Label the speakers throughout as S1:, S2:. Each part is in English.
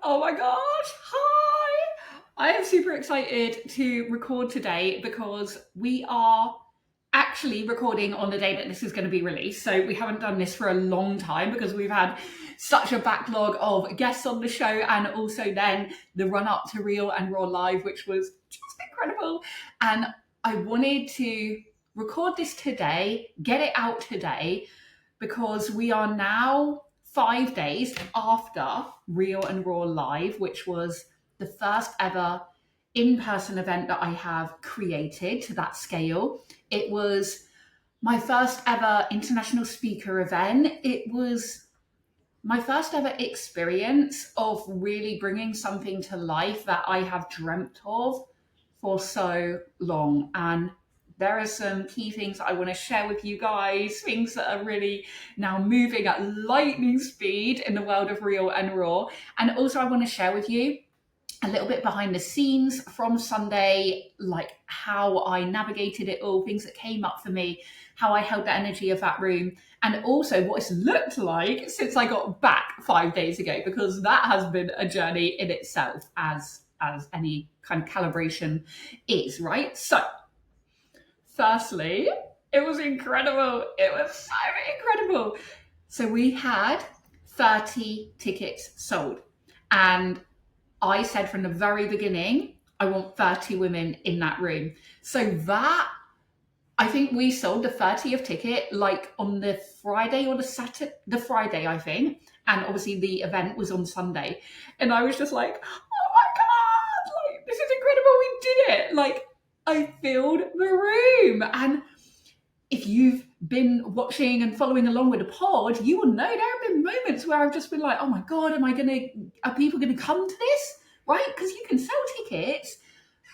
S1: Oh my gosh, hi! I am super excited to record today because we are actually recording on the day that this is going to be released. So we haven't done this for a long time because we've had such a backlog of guests on the show, and also then the run up to Real and Raw Live, which was just incredible. And I wanted to record this today, get it out today, because we are now 5 days after Real and Raw Live, which was the first ever in-person event that I have created to that scale. It was my first ever international speaker event. It was my first ever experience of really bringing something to life that I have dreamt of for so long. And there are some key things that I want to share with you guys, things that are really now moving at lightning speed in the world of Real and Raw. And also, I want to share with you a little bit behind the scenes from Sunday, like how I navigated it all, things that came up for me, how I held the energy of that room, and also what it's looked like since I got back 5 days ago, because that has been a journey in itself, as any kind of calibration is, right? So, firstly, it was incredible. It was so incredible. So we had 30 tickets sold, and I said from the very beginning, I want 30 women in that room. So that, I think we sold the 30th ticket like on the Friday or the Friday, I think. And obviously the event was on Sunday. And I was just like, oh my God, like, this is incredible. We did it. Like, I filled the room. And if you've been watching and following along with the pod, you will know there have been moments where I've just been like, oh my God, are people going to come to this? Right? Because you can sell tickets,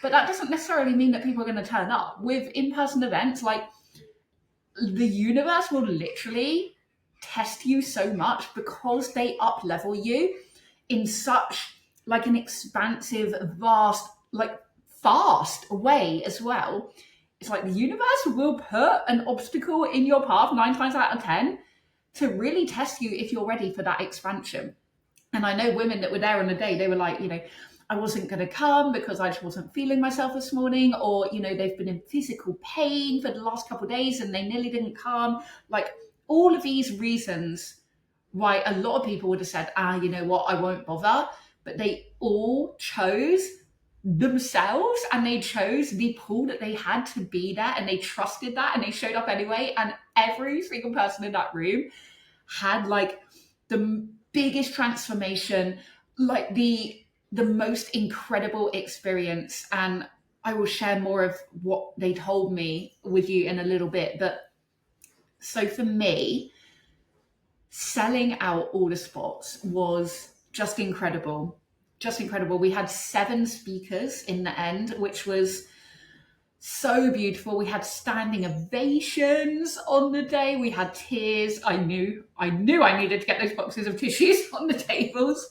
S1: but that doesn't necessarily mean that people are going to turn up. With in-person events, like, the universe will literally test you so much because they up level you in such like an expansive, vast, like fast way as well. It's like the universe will put an obstacle in your path 9 times out of 10 to really test you if you're ready for that expansion. And I know women that were there on the day, they were like, I wasn't going to come because I just wasn't feeling myself this morning, or, they've been in physical pain for the last couple of days and they nearly didn't come. Like, all of these reasons why a lot of people would have said, you know what, I won't bother. But they all chose themselves, and they chose the pull that they had to be there, and they trusted that, and they showed up anyway. And every single person in that room had like the biggest transformation, like the most incredible experience. And I will share more of what they told me with you in a little bit. But so for me, selling out all the spots was just incredible. Just incredible. We had 7 speakers in the end, which was so beautiful. We had standing ovations on the day. We had tears. I knew I needed to get those boxes of tissues on the tables.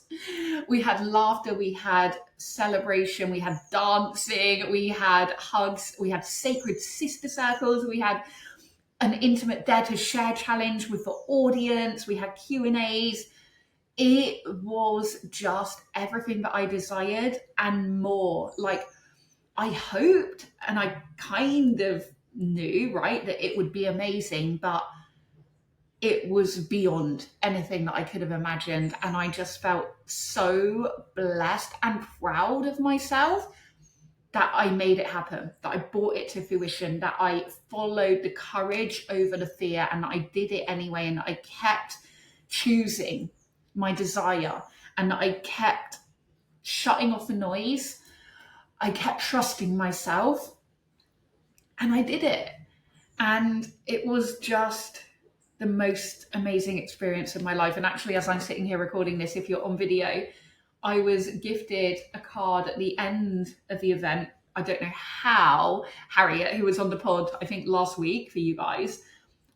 S1: We had laughter. We had celebration. We had dancing. We had hugs. We had sacred sister circles. We had an intimate dare to share challenge with the audience. We had Q&As. It was just everything that I desired and more. Like, I hoped, and I kind of knew, right, that it would be amazing, but it was beyond anything that I could have imagined. And I just felt so blessed and proud of myself that I made it happen, that I brought it to fruition, that I followed the courage over the fear, and that I did it anyway, and that I kept choosing my desire, and that I kept shutting off the noise. I kept trusting myself, and I did it. And it was just the most amazing experience of my life. And actually, as I'm sitting here recording this, if you're on video, I was gifted a card at the end of the event. I don't know how Harriet, who was on the pod, I think last week for you guys,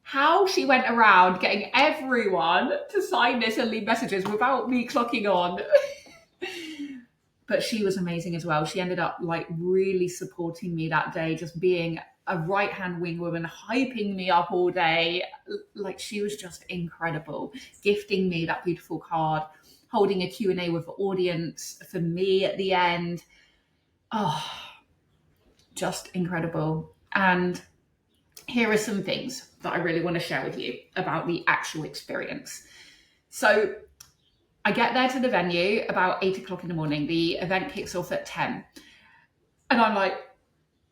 S1: how she went around getting everyone to sign this and leave messages without me clocking on. But she was amazing as well. She ended up like really supporting me that day, just being a right-hand wing woman, hyping me up all day. Like, she was just incredible, gifting me that beautiful card, holding a Q&A with the audience for me at the end. Oh, just incredible. And here are some things that I really want to share with you about the actual experience. So I get there to the venue about 8 o'clock in the morning. The event kicks off at 10. And I'm like,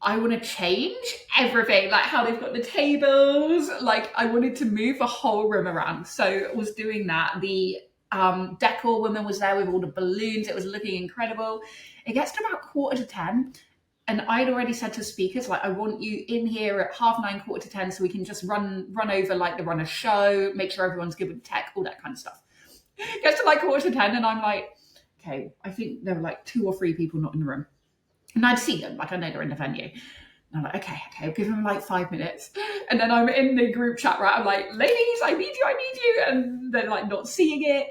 S1: I want to change everything, like how they've got the tables. Like I wanted to move the whole room around. So I was doing that. The decor woman was there with all the balloons. It was looking incredible. It gets to about 9:45. And I'd already said to speakers, like, I want you in here at 9:30, 9:45, so we can just run over, like, the runner show, make sure everyone's good with the tech, all that kind of stuff. It gets to like 9:45, and I'm like, okay, I think there were like 2 or 3 people not in the room. And I'd see them, like, I know they're in the venue. And I'm like, okay, I'll give them like 5 minutes. And then I'm in the group chat, right? I'm like, ladies, I need you. And they're like not seeing it.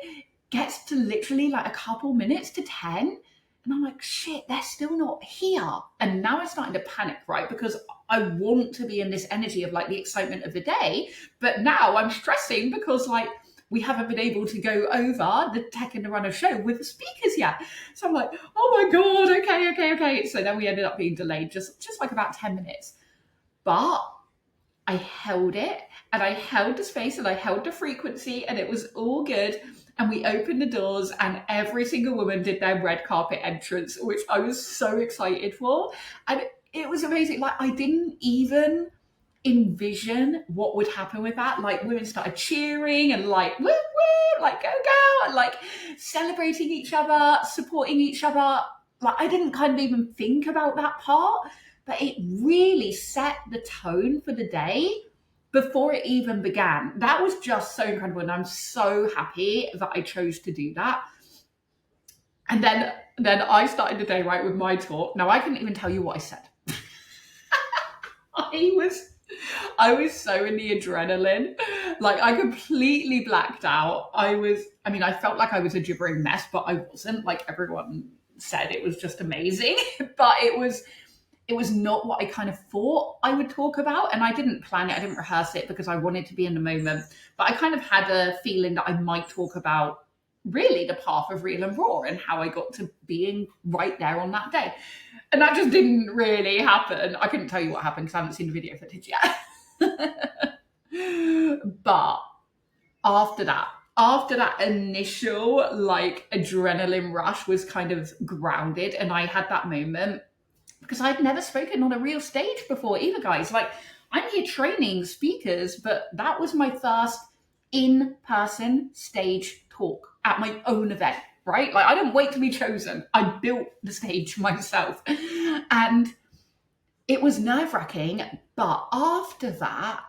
S1: Gets to literally like a couple minutes to 10. And I'm like, shit, they're still not here. And now I'm starting to panic, right? Because I want to be in this energy of like the excitement of the day. But now I'm stressing because like we haven't been able to go over the tech and the runner show with the speakers yet. So I'm like, oh my God, okay. So then we ended up being delayed just like about 10 minutes. But I held it, and I held the space, and I held the frequency, and it was all good. And we opened the doors, and every single woman did their red carpet entrance, which I was so excited for. And it was amazing. Like, I didn't even envision what would happen with that. Like, women started cheering and like, woo, woo, like, go, and like celebrating each other, supporting each other. Like, I didn't kind of even think about that part, but it really set the tone for the day before it even began. That was just so incredible. And I'm so happy that I chose to do that. And then I started the day right with my talk. Now I couldn't even tell you what I said. I was so in the adrenaline. Like I completely blacked out. I felt like I was a gibbering mess, but I wasn't. Like everyone said, it was just amazing. But it was not what I kind of thought I would talk about. And I didn't plan it. I didn't rehearse it because I wanted to be in the moment. But I kind of had a feeling that I might talk about really the path of Real and Raw and how I got to being right there on that day. And that just didn't really happen. I couldn't tell you what happened because I haven't seen the video footage yet. But after that initial like adrenaline rush was kind of grounded, and I had that moment because I'd never spoken on a real stage before either, guys. Like, I'm here training speakers, but that was my first in-person stage talk at my own event, right? Like, I didn't wait to be chosen. I built the stage myself. And it was nerve-wracking, but after that,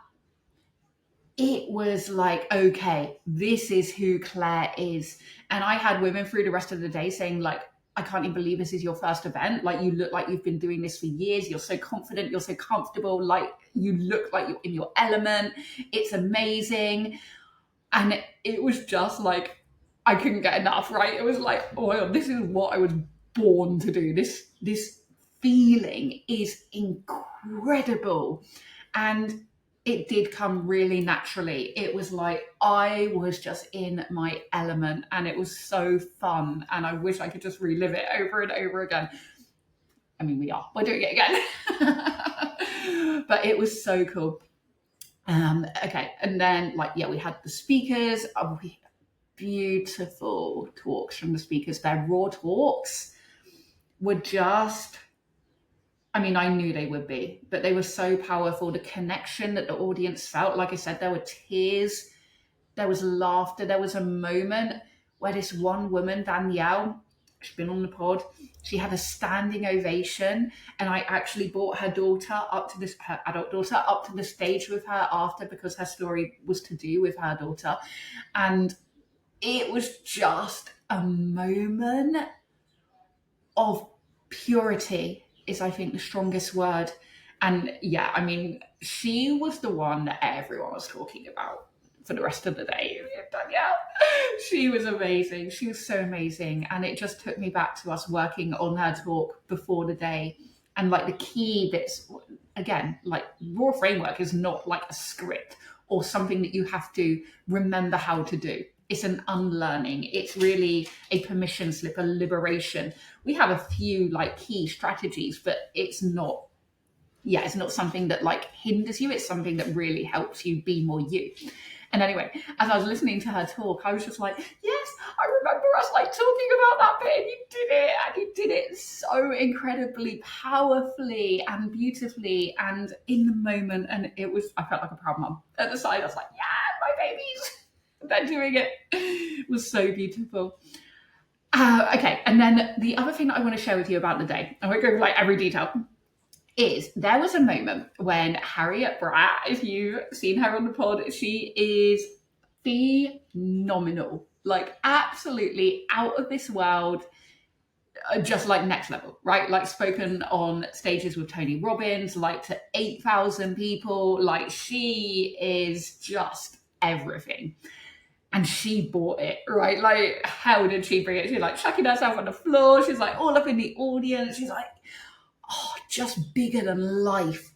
S1: it was like, okay, this is who Claire is. And I had women through the rest of the day saying like, I can't even believe this is your first event. Like, you look like you've been doing this for years. You're so confident. You're so comfortable. Like, you look like you're in your element. It's amazing. And it was just like, I couldn't get enough, right? It was like, oh my God, this is what I was born to do. This feeling is incredible. And it did come really naturally. It was like I was just in my element, and it was so fun. And I wish I could just relive it over and over again. I mean, we're doing it again. But it was so cool. Okay, and then we had the speakers. We had beautiful talks from the speakers. Their raw talks were just, I knew they would be, but they were so powerful. The connection that the audience felt, like I said, there were tears, there was laughter. There was a moment where this one woman, Danielle, she's been on the pod, she had a standing ovation, and I actually brought her adult daughter up to the stage with her after, because her story was to do with her daughter. And it was just a moment of purity is, I think, the strongest word. And she was the one that everyone was talking about for the rest of the day. Danielle, she was amazing. She was so amazing. And it just took me back to us working on her talk before the day. And like the key bits, again, like Raw Framework is not like a script or something that you have to remember how to do. It's an unlearning. It's really a permission slip, a liberation. We have a few like key strategies, but it's not something that like hinders you. It's something that really helps you be more you. And anyway, as I was listening to her talk, I was just like, yes, I remember us like talking about that bit, and you did it, and you did it so incredibly powerfully and beautifully and in the moment. And I felt like a proud mum at the side. I was like, yeah, my babies, they're doing it. It was so beautiful. Okay, and then the other thing that I want to share with you about the day, I won't go over like every detail, is there was a moment when Harriet Bratt, if you've seen her on the pod, she is phenomenal, like absolutely out of this world, just like next level, right? Like spoken on stages with Tony Robbins, like to 8,000 people. Like she is just everything. And she bought it, right? Like, how did she bring it? She's like chucking herself on the floor. She's like all up in the audience. She's like, oh, just bigger than life,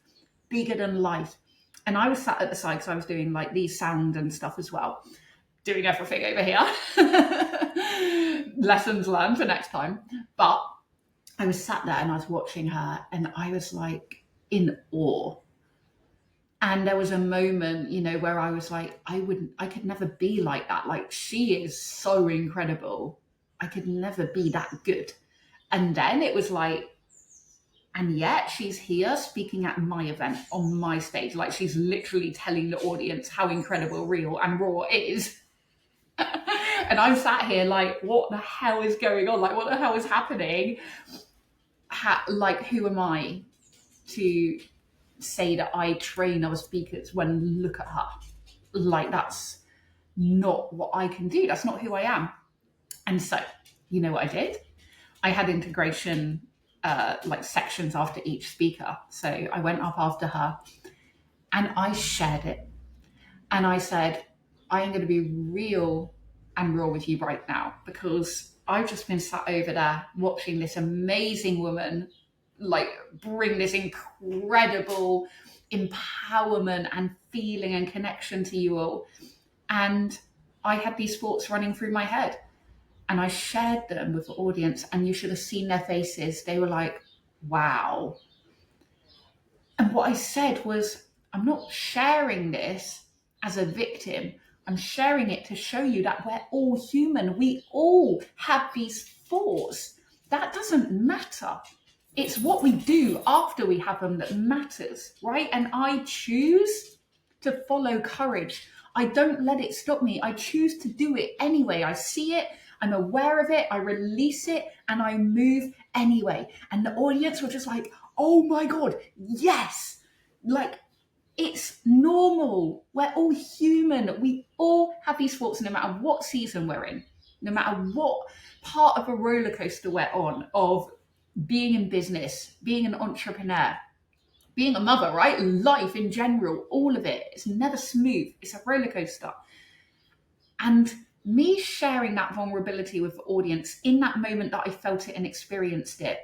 S1: bigger than life. And I was sat at the side because I was doing like these sound and stuff as well, doing everything over here. Lessons learned for next time. But I was sat there and I was watching her and I was like in awe. And there was a moment, where I was like, I could never be like that. Like, she is so incredible. I could never be that good. And then it was like, and yet she's here speaking at my event on my stage. Like, she's literally telling the audience how incredible, real and raw it is. And I'm sat here like, what the hell is going on? Like, what the hell is happening? Who am I to say that I train other speakers when look at her? Like, that's not what I can do. That's not who I am. And so, you know what I did? I had integration sections after each speaker. So I went up after her and I shared it. And I said, I am going to be real and raw with you right now, because I've just been sat over there watching this amazing woman like bring this incredible empowerment and feeling and connection to you all. And I had these thoughts running through my head. And I shared them with the audience, and you should have seen their faces. They were like, wow. And what I said was, I'm not sharing this as a victim. I'm sharing it to show you that we're all human. We all have these thoughts. That doesn't matter. It's what we do after we have them that matters, right? And I choose to follow courage. I don't let it stop me. I choose to do it anyway. I see it, I'm aware of it, I release it, and I move anyway. And the audience were just like, oh my God, yes. Like, it's normal. We're all human. We all have these thoughts, no matter what season we're in, no matter what part of a roller coaster we're on, of being in business, being an entrepreneur, being a mother, right? Life in general, all of it. It's never smooth. It's a roller coaster. And me sharing that vulnerability with the audience in that moment that I felt it and experienced it,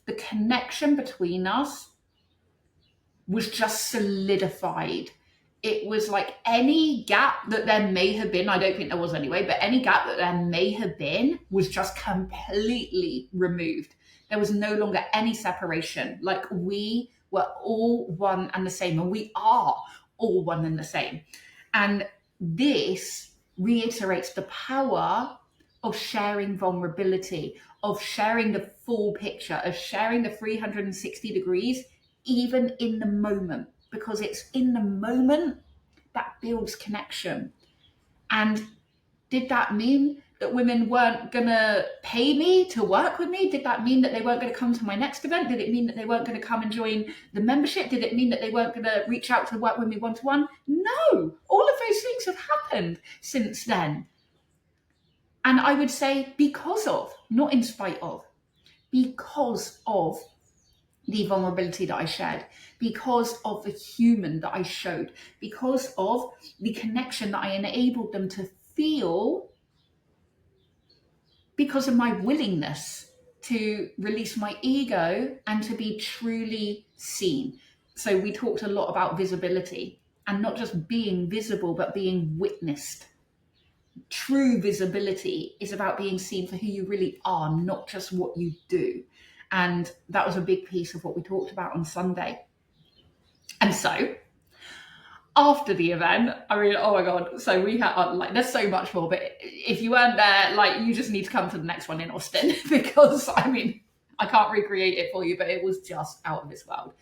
S1: the connection between us was just solidified. It was like any gap that there may have been, I don't think there was anyway, but any gap that there may have been was just completely removed. There was no longer any separation. Like, we were all one and the same, and we are all one and the same. And this reiterates the power of sharing vulnerability, of sharing the full picture, of sharing the 360 degrees, even in the moment, because it's in the moment that builds connection. And did that mean that women weren't going to pay me to work with me? Did that mean that they weren't going to come to my next event? Did it mean that they weren't going to come and join the membership? Did it mean that they weren't going to reach out to work with me one-to-one? No, all of those things have happened since then. And I would say because of, not in spite of, because of the vulnerability that I shared, because of the human that I showed, because of the connection that I enabled them to feel, because of my willingness to release my ego and to be truly seen. So we talked a lot about visibility, and not just being visible, but being witnessed. true visibility is about being seen for who you really are, not just what you do. And that was a big piece of what we talked about on Sunday. And so after the event, I mean, oh my God. So we had, like, there's so much more, but if you weren't there, like, you just need to come to the next one in Austin because, I mean, I can't recreate it for you, but it was just out of this world.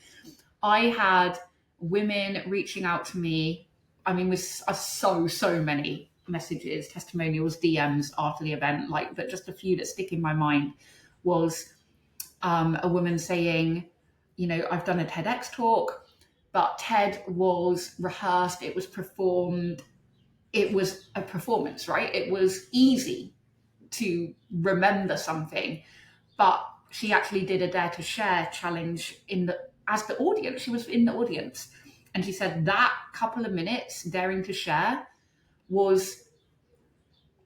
S1: I had women reaching out to me. I mean, with so many messages, testimonials, DMs after the event, like, but just a few that stick in my mind was a woman saying, you know, I've done a TEDx talk, but TED was rehearsed, it was performed, it was a performance, right? It was easy to remember something, but she actually did a Dare to Share challenge as the audience. She was in the audience. And she said that couple of minutes daring to share was,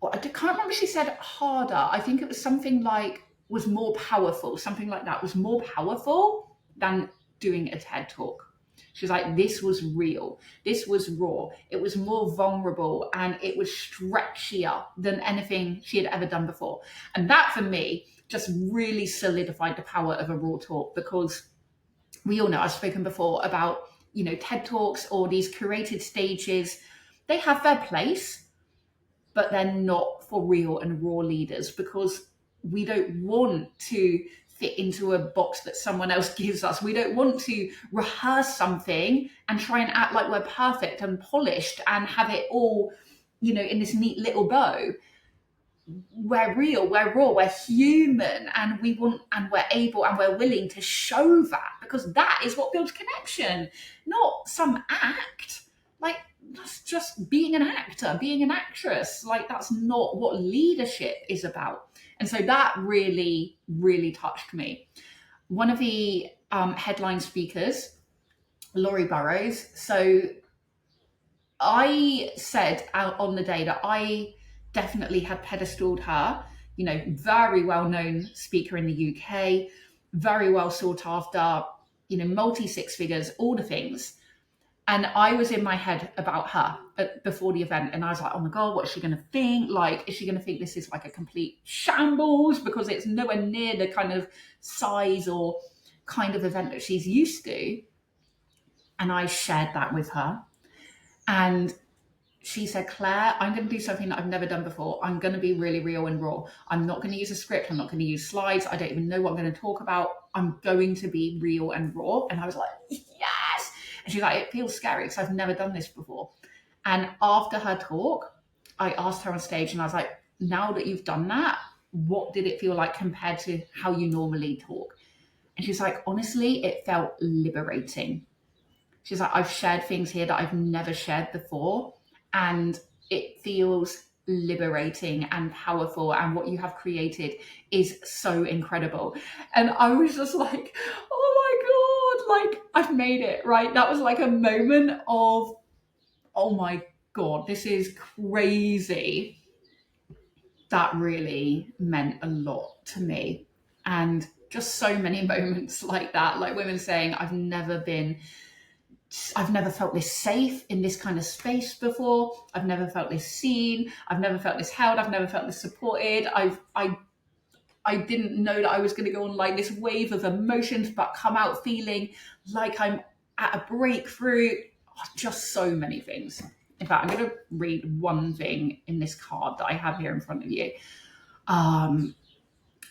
S1: well, I can't remember, she said harder. I think it was something like, was more powerful, something like that, was more powerful than doing a TED talk. She was like, this was real, this was raw, it was more vulnerable, and it was stretchier than anything she had ever done before. And that for me just really solidified the power of a raw talk, because we all know, I've spoken before about, you know, TED Talks or these curated stages, they have their place, but they're not for real and raw leaders, because we don't want to fit into a box that someone else gives us. We don't want to rehearse something and try and act like we're perfect and polished and have it all, you know, in this neat little bow. We're real, we're raw, we're human, and we want, and we're able, and we're willing to show that, because that is what builds connection, not some act. Like, that's just being an actor, being an actress. Like, that's not what leadership is about. And so that really, really touched me. One of the headline speakers, Laurie Burrows. So I said out on the day that I definitely had pedestaled her, you know, very well-known speaker in the UK, very well sought after, you know, multi six figures, all the things. And I was in my head about her before the event. And I was like, oh my God, what is she going to think? Like, is she going to think this is like a complete shambles because it's nowhere near the kind of size or kind of event that she's used to? And I shared that with her. And she said, Claire, I'm going to do something that I've never done before. I'm going to be really real and raw. I'm not going to use a script. I'm not going to use slides. I don't even know what I'm going to talk about. I'm going to be real and raw. And I was like, yes. And she's like, it feels scary because I've never done this before. And after her talk, I asked her on stage and I was like, now that you've done that, what did it feel like compared to how you normally talk? And she's like, honestly, it felt liberating. She's like, I've shared things here that I've never shared before, and it feels liberating and powerful, and what you have created is so incredible. And I was just like, oh my God, like, I've made it, right? That was like a moment of, oh my God, this is crazy. That really meant a lot to me. And just so many moments like that, like women saying, I've never felt this safe in this kind of space before. I've never felt this seen. I've never felt this held. I've never felt this supported. I didn't know that I was going to go on like this wave of emotions, but come out feeling like I'm at a breakthrough. Oh, just so many things. In fact, I'm going to read one thing in this card that I have here in front of you.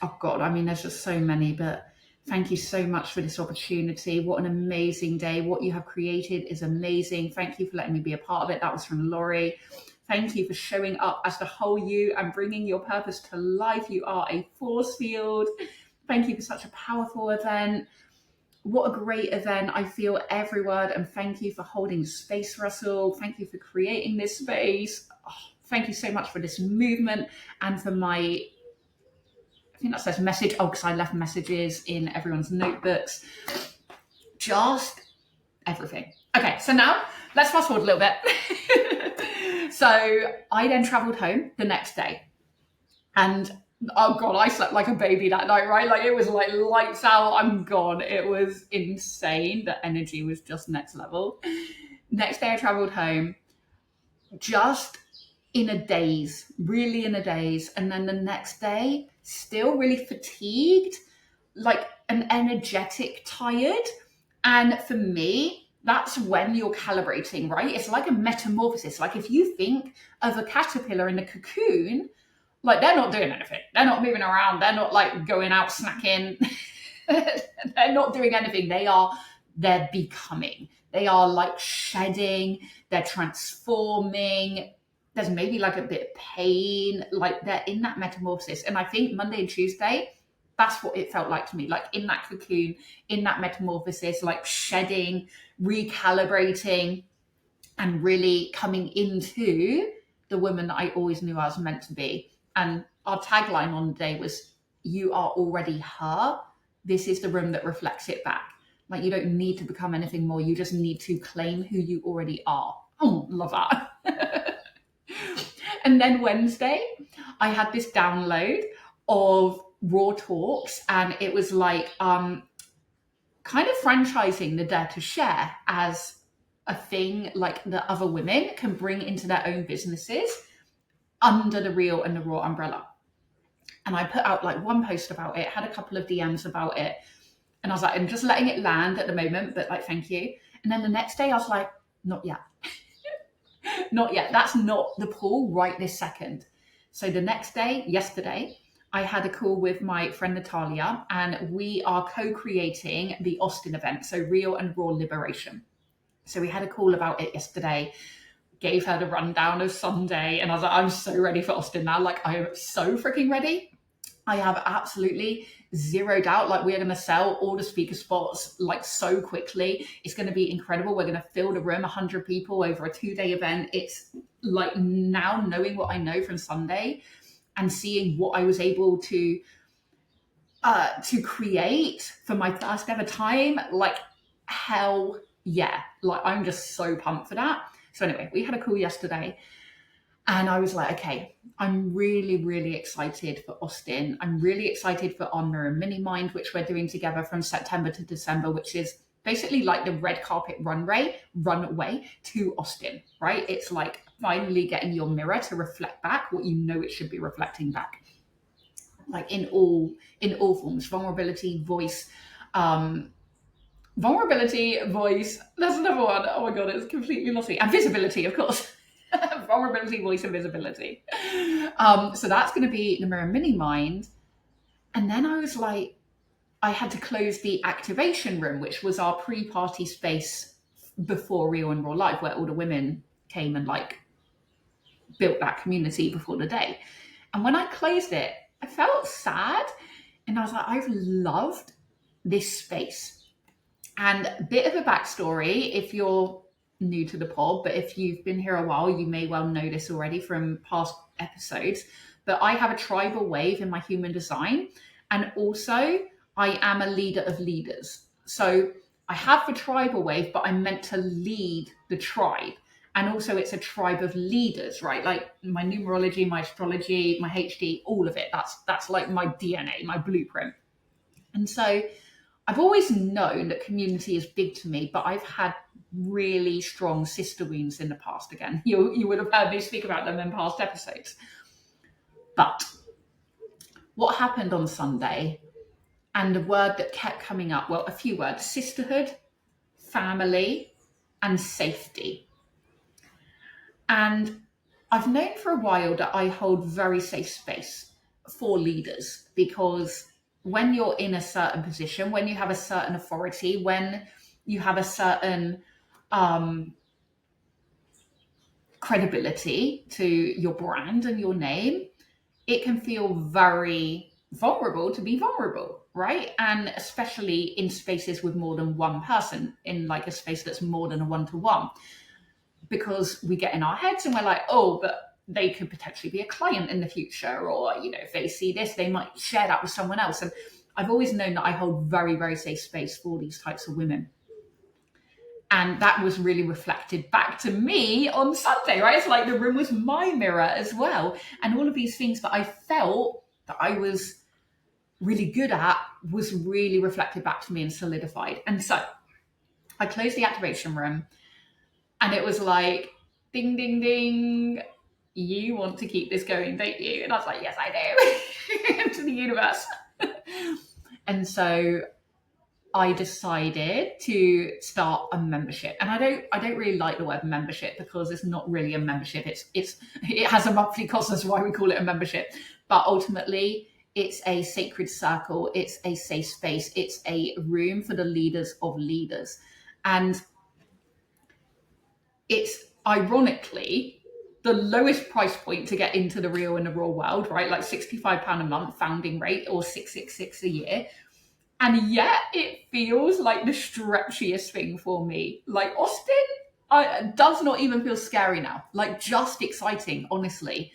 S1: Oh God, I mean, there's just so many, but thank you so much for this opportunity. What an amazing day. What you have created is amazing. Thank you for letting me be a part of it. That was from Laurie. Thank you for showing up as the whole you and bringing your purpose to life. You are a force field. Thank you for such a powerful event. What a great event. I feel every word, and thank you for holding space, Russell. Thank you for creating this space. Oh, thank you so much for this movement and for my, I think that says message. Oh, because I left messages in everyone's notebooks. Just everything. Okay, so now let's fast forward a little bit. So I then traveled home the next day, and oh God, I slept like a baby that night, right? Like, it was like lights out, I'm gone. It was insane. The energy was just next level. Next day I traveled home, just in a daze, really in a daze. And then the next day, still really fatigued, like an energetic tired. And for me, that's when you're calibrating, right? It's like a metamorphosis. Like if you think of a caterpillar in a cocoon, like they're not doing anything. They're not moving around. They're not like going out snacking. They're not doing anything. They're becoming. They are like shedding, they're transforming. There's maybe like a bit of pain, like they're in that metamorphosis. And I think Monday and Tuesday, that's what it felt like to me, like in that cocoon, in that metamorphosis, like shedding, recalibrating, and really coming into the woman that I always knew I was meant to be. And our tagline on the day was, "You are already her. This is the room that reflects it back." Like you don't need to become anything more. You just need to claim who you already are. Oh, love that. And then Wednesday, I had this download of Raw Talks, and it was like kind of franchising the Dare to Share as a thing like that other women can bring into their own businesses under the Real and the Raw umbrella. And I put out like one post about it, had a couple of DMs about it. And I was like, I'm just letting it land at the moment, but like, thank you. And then the next day I was like, not yet. Not yet. That's not the pull right this second. So the next day, yesterday, I had a call with my friend Natalia, and we are co-creating the Austin event. So Real and Raw Liberation. So we had a call about it yesterday, gave her the rundown of Sunday, and I was like, I'm so ready for Austin now. Like, I am so freaking ready. I have absolutely zero doubt, like, we're going to sell all the speaker spots like so quickly. It's going to be incredible. We're going to fill the room, 100 people over a 2-day event. It's like, now knowing what I know from Sunday and seeing what I was able to create for my first ever time, like, hell yeah. Like, I'm just so pumped for that. So anyway, we had a call yesterday, and I was like, okay, I'm really, really excited for Austin. I'm really excited for our Mirror Mini Mind, which we're doing together from September to December, which is basically like the red carpet runway to Austin, right? It's like finally getting your mirror to reflect back what you know it should be reflecting back, like in all forms: vulnerability, voice, voice. That's another one. Oh my god, it's completely lost me. And visibility, of course. Vulnerability, voice, and visibility. So that's going to be the Mirror Mini Mind. And then I was like, I had to close the activation room, which was our pre-party space before Real and Raw Live, where all the women came and like built that community before the day. And when I closed it, I felt sad. And I was like, I've loved this space. And a bit of a backstory, if you're new to the pod, but if you've been here a while, you may well know this already from past episodes. But I have a tribal wave in my human design. And also, I am a leader of leaders. So I have the tribal wave, but I'm meant to lead the tribe. And also, it's a tribe of leaders, right? Like my numerology, my astrology, my HD, all of it. That's like my DNA, my blueprint. And so I've always known that community is big to me, but I've had really strong sister wounds in the past. Again, you would have heard me speak about them in past episodes. But what happened on Sunday, and the word that kept coming up, well, a few words: sisterhood, family, and safety. And I've known for a while that I hold very safe space for leaders, because when you're in a certain position, when you have a certain authority, when you have a certain credibility to your brand and your name, it can feel very vulnerable to be vulnerable, right? And especially in spaces with more than one person, in like a space that's more than a one-to-one, because we get in our heads and we're like, oh, but they could potentially be a client in the future, or, you know, if they see this, they might share that with someone else. And I've always known that I hold very, very safe space for these types of women. And that was really reflected back to me on Sunday, right? It's like the room was my mirror as well. And all of these things that I felt that I was really good at was really reflected back to me and solidified. And so I closed the activation room, and it was like, ding, ding, ding. you want to keep this going, don't you? And I was like, yes, I do. To the universe. And so I decided to start a membership. And I don't really like the word membership because it's not really a membership. It has a monthly cost, that's why we call it a membership. But ultimately, it's a sacred circle, it's a safe space, it's a room for the leaders of leaders. And it's ironically the lowest price point to get into the real and the raw world, right? Like £65 a month founding rate, or 666 a year. And yet it feels like the stretchiest thing for me. Like Austin does not even feel scary now. Like, just exciting, honestly.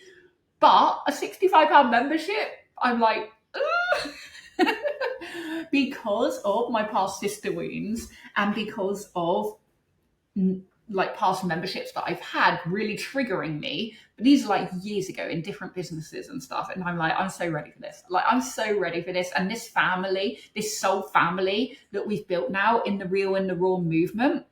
S1: But a £65 membership, I'm like, because of my past sister wounds and because of like past memberships that I've had really triggering me. But these are like years ago in different businesses and stuff. And I'm like, I'm so ready for this. Like, I'm so ready for this. And this family, this soul family that we've built now in the Real and the Raw movement,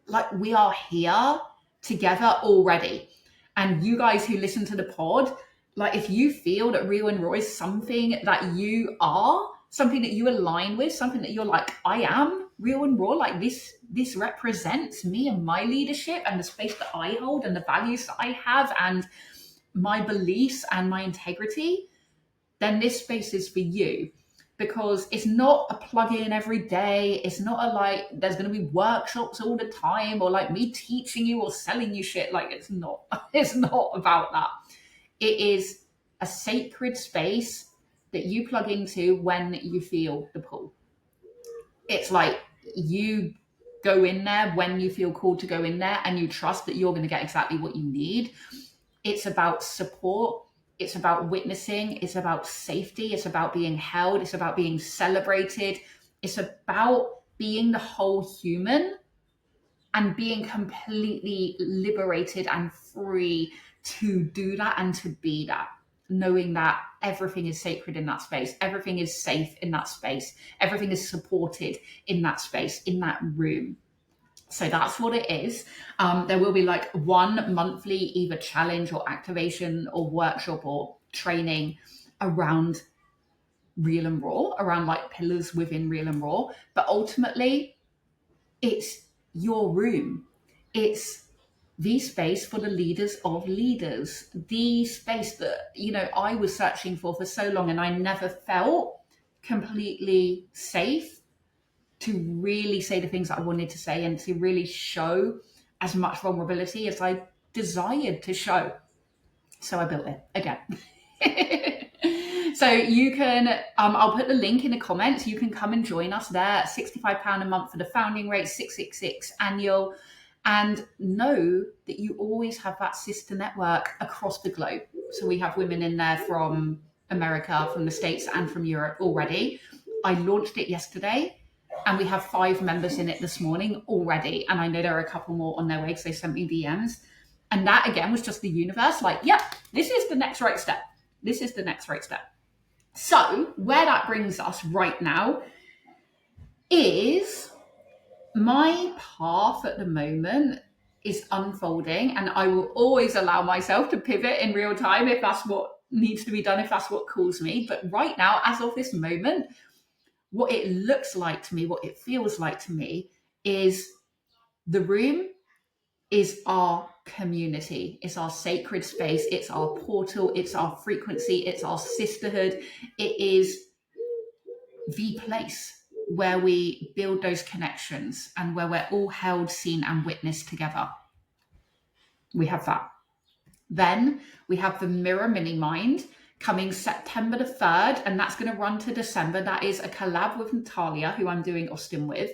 S1: like, we are here together already. And you guys who listen to the pod, like, if you feel that Real and Raw is something that you are, something that you align with, something that you're like, I am Real and Raw, like this represents me and my leadership and the space that I hold and the values that I have and my beliefs and my integrity, then this space is for you. Because it's not a plug-in every day. It's not a like, there's going to be workshops all the time, or like me teaching you or selling you shit. Like, it's not about that. It is a sacred space that you plug into when you feel the pull. It's like you go in there when you feel called to go in there, and you trust that you're going to get exactly what you need. It's about support. It's about witnessing. It's about safety. It's about being held. It's about being celebrated. It's about being the whole human and being completely liberated and free to do that and to be that, knowing that everything is sacred in that space. Everything is safe in that space. Everything is supported in that space, in that room. So that's what it is. There will be like one monthly either challenge or activation or workshop or training around Real and Raw, around like pillars within Real and Raw. But ultimately, it's your room. It's the space for the leaders of leaders. The space that, I was searching for so long, and I never felt completely safe to really say the things that I wanted to say and to really show as much vulnerability as I desired to show. So I built it again. So you can, I'll put the link in the comments. You can come and join us there. £65 a month for the founding rate, 666 annual. And know that you always have that sister network across the globe. So we have women in there from America, from the States, and from Europe already. I launched it yesterday, and we have 5 members in it this morning already. And I know there are a couple more on their way because they sent me DMs. And that, again, was just the universe like, yep, this is the next right step. This is the next right step. So where that brings us right now is my path at the moment is unfolding, and I will always allow myself to pivot in real time if that's what needs to be done, if that's what calls me. But right now, as of this moment, what it looks like to me, what it feels like to me, is the room is our community. It's our sacred space. It's our portal. It's our frequency. It's our sisterhood. It is the place where we build those connections and where we're all held, seen, and witnessed together. We have that. Then we have the Mirror Mini Mind coming September the 3rd, and that's going to run to December. That is a collab with Natalia, who I'm doing Austin with.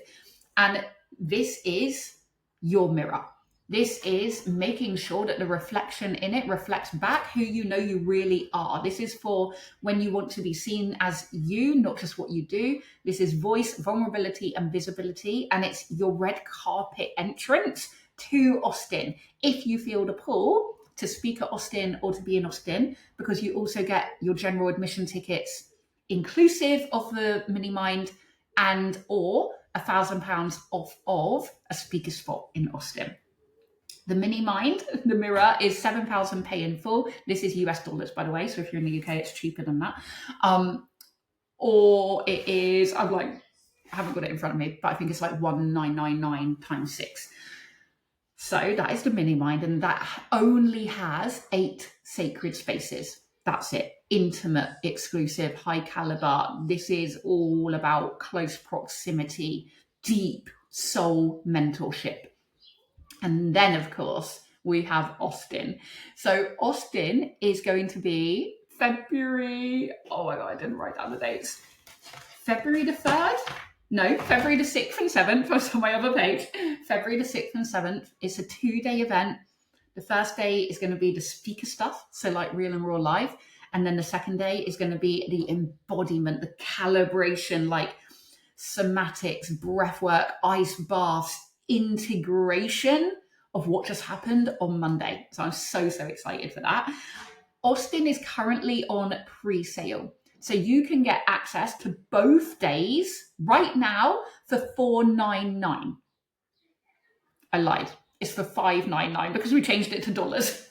S1: And this is your mirror. This is making sure that the reflection in it reflects back who you know you really are. This is for when you want to be seen as you, not just what you do. This is voice, vulnerability, and visibility. And it's your red carpet entrance to Austin. If you feel the pull to speak at Austin or to be in Austin, because you also get your general admission tickets inclusive of the Mini Mind and or £1,000 off of a speaker spot in Austin. The mini mind, the mirror, is £7 and pay in full. This is US dollars, by the way. So if you're in the UK, it's cheaper than that. Or it is, I haven't got it in front of me, but I think it's like 1999 times 6. So that is the mini mind, and that only has 8 sacred spaces. That's it. Intimate, exclusive, high caliber. This is all about close proximity, deep soul mentorship. And then, of course, we have Austin. So Austin is going to be February. Oh my God, I didn't write down the dates. February the 3rd? No, February the 6th and 7th. That's on my other page. February the 6th and 7th. It's a 2-day event. The first day is going to be the speaker stuff, so like Real and Raw Live. And then the second day is going to be the embodiment, the calibration, like somatics, breath work, ice baths, integration of what just happened on Monday. So I'm so excited for that. Austin is currently on pre-sale. So you can get access to both days right now for $499. I lied. It's for $599 because we changed it to dollars.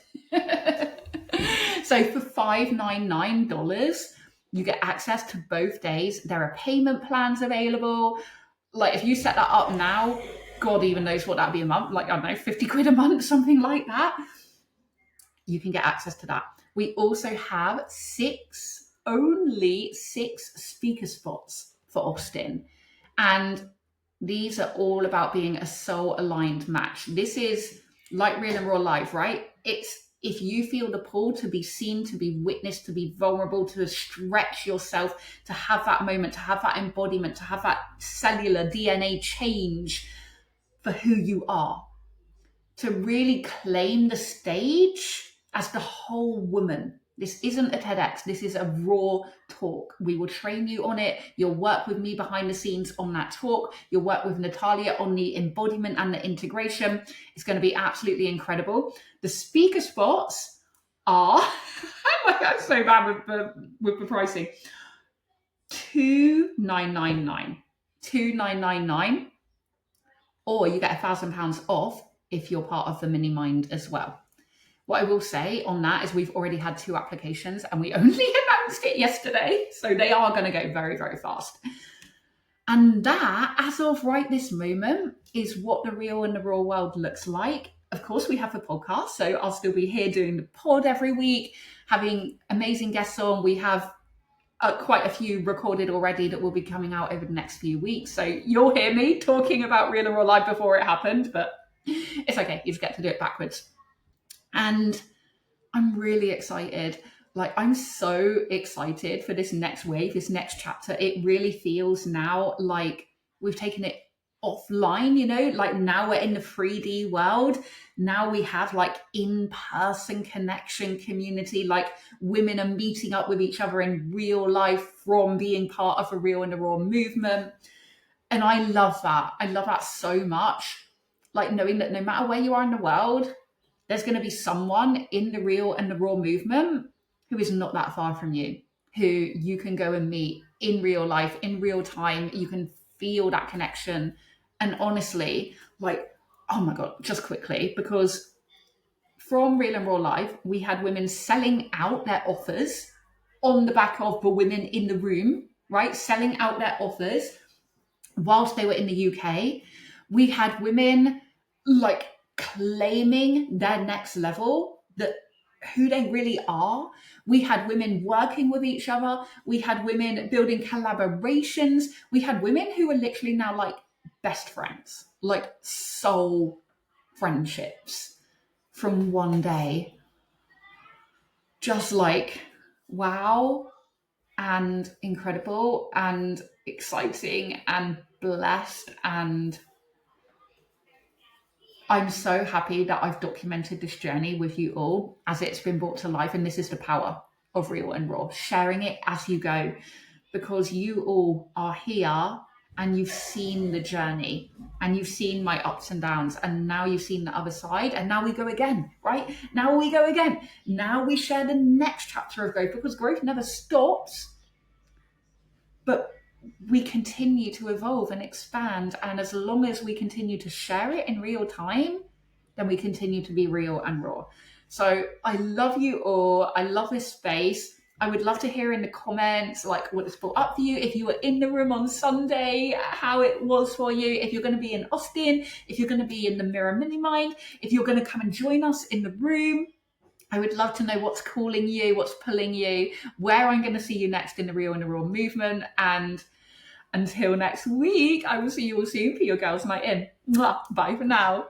S1: So for $599, you get access to both days. There are payment plans available. Like if you set that up now, God even knows what that'd be a month. Like, I don't know, 50 quid a month, something like that. You can get access to that. We also have only 6 speaker spots for Austin. And these are all about being a soul aligned match. This is like Real and Raw Live, right? It's if you feel the pull to be seen, to be witnessed, to be vulnerable, to stretch yourself, to have that moment, to have that embodiment, to have that cellular DNA change for who you are, to really claim the stage as the whole woman. This isn't a TEDx. This is a raw talk. We will train you on it. You'll work with me behind the scenes on that talk. You'll work with Natalia on the embodiment and the integration. It's going to be absolutely incredible. The speaker spots are, oh my God, I'm so bad with the pricing. $2,999. Or you get £1,000 off if you're part of the mini mind as well. What I will say on that is we've already had 2 applications and we only announced it yesterday. So they are going to go very, very fast. And that, as of right this moment, is what the Real and the Raw world looks like. Of course, we have a podcast. So I'll still be here doing the pod every week, having amazing guests on. We have quite a few recorded already that will be coming out over the next few weeks. So you'll hear me talking about Real and Raw Live before it happened, but it's okay. You just get to do it backwards. And I'm really excited. Like, I'm so excited for this next wave, this next chapter. It really feels now like we've taken it offline, you know, like now we're in the 3D world. Now we have like in-person connection, community, like women are meeting up with each other in real life from being part of a Real and the Raw movement. And I love that. I love that so much. Like knowing that no matter where you are in the world, there's going to be someone in the Real and the Raw movement who is not that far from you, who you can go and meet in real life, in real time. You can feel that connection. And honestly, like, oh my God, just quickly, because from Real and Raw Live, we had women selling out their offers on the back of the women in the room, right? Selling out their offers whilst they were in the UK. We had women like claiming their next level, that who they really are. We had women working with each other. We had women building collaborations. We had women who were literally now like best friends, like soul friendships from one day. Just like, wow, and incredible and exciting and blessed. And I'm so happy that I've documented this journey with you all as it's been brought to life. And this is the power of Real and Raw, sharing it as you go, because you all are here and you've seen the journey and you've seen my ups and downs, and now you've seen the other side, and now we go again, right? Now we go again. Now we share the next chapter of growth, because growth never stops, but we continue to evolve and expand. And as long as we continue to share it in real time, then we continue to be real and raw. So I love you all. I love this space. I would love to hear in the comments like what it's brought up for you. If you were in the room on Sunday, how it was for you. If you're going to be in Austin, if you're going to be in the Mirror Mini Mind, if you're going to come and join us in the room. I would love to know what's calling you, what's pulling you, where I'm going to see you next in the Real and the Raw movement. And until next week, I will see you all soon for your Girls Night In. Mwah. Bye for now.